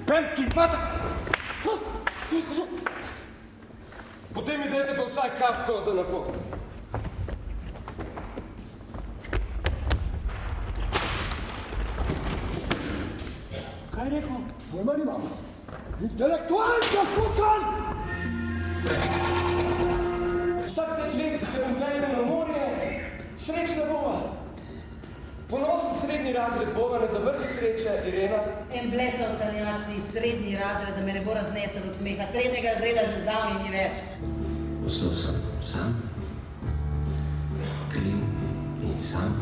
Penti, mata! Potem mi dajte pa vsaj kafko za napot. Kaj je rekel? Pojma nimam. Intelektualca, fukan! Vsak let, ko bom dajel na morje, srečna bova. Ponosen srednji razred bova, ne zavrzi sreče, Irena. En blesav sanjač si srednji razred, da me ne bo raznesel od smeha. Srednjega razreda že zdavni ni več. Ostal sem sam, kriv in sam.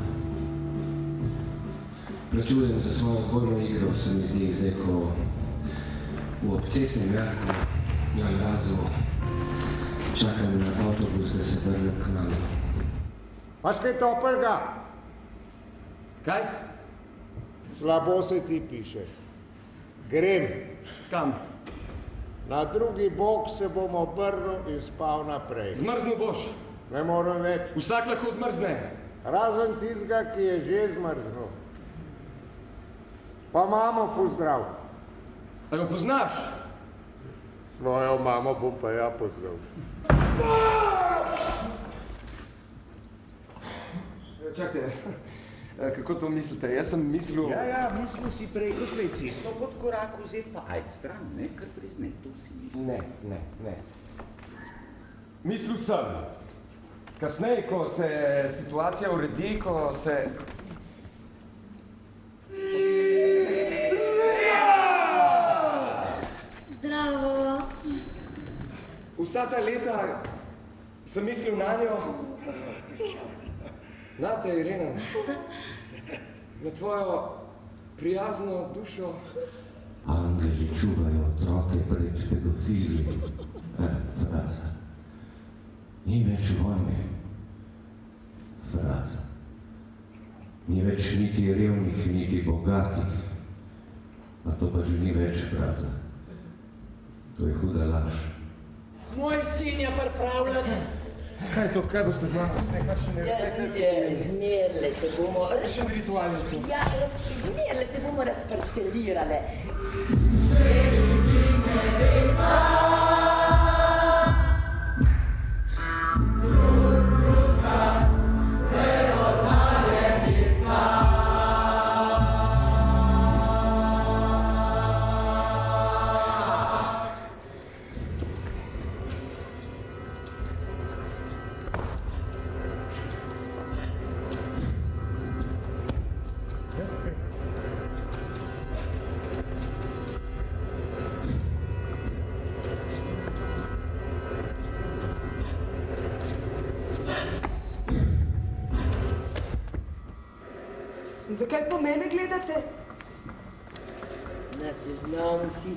Plačujem za svojo dvojno igro, se mi zdi zdaj, ko v obcestnem jarku na Lazu čakam na avtobus, da se vrnem k nam. Maš kaj topelga? Kaj? Slabo se ti piše. Grem. Kam? Na drugi bok se bom obrnil in spal naprej. Zmrznil boš. Ne morem več. Vsak lahko zmrzne. Razen tistega, ki je že zmrznil. Pa mamo pozdrav. A jo poznaš? Svojo mamo bom pa ja pozdrav. Čakajte, kako to mislite? Jaz sem mislil... Ja, mislil si prej, ko šle cesto pod korak vzeti, pa ajd stran, ne, kar priznaj, to si mislil. Ne. Mislil sem. Kasneje, ko se situacija uredi, ko se... Zdravo. Vsa ta leta sem mislil na njo. Na te, Irena. Na tvojo prijazno dušo. Angeli čuvajo otroke pred pedofili. Fraza. Ni več vojne. Fraza. Ni več niti revnih, niti bogatih. A to pa že ni več fraza. To je huda laž. Moj sin je pripravljen. Kaj je to? Kaj boste z mano? Zmerle te bomo... Še ritual je to. Ja, zmerle te bomo razparcelirale. Zakaj po mene gledate? Na seznamu si.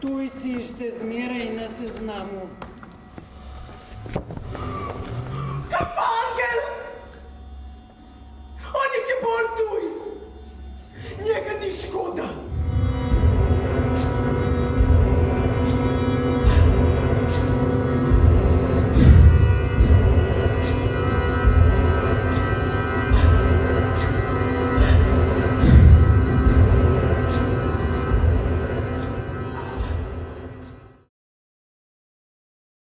Tujci ste zmeraj na seznamu. Kapaj!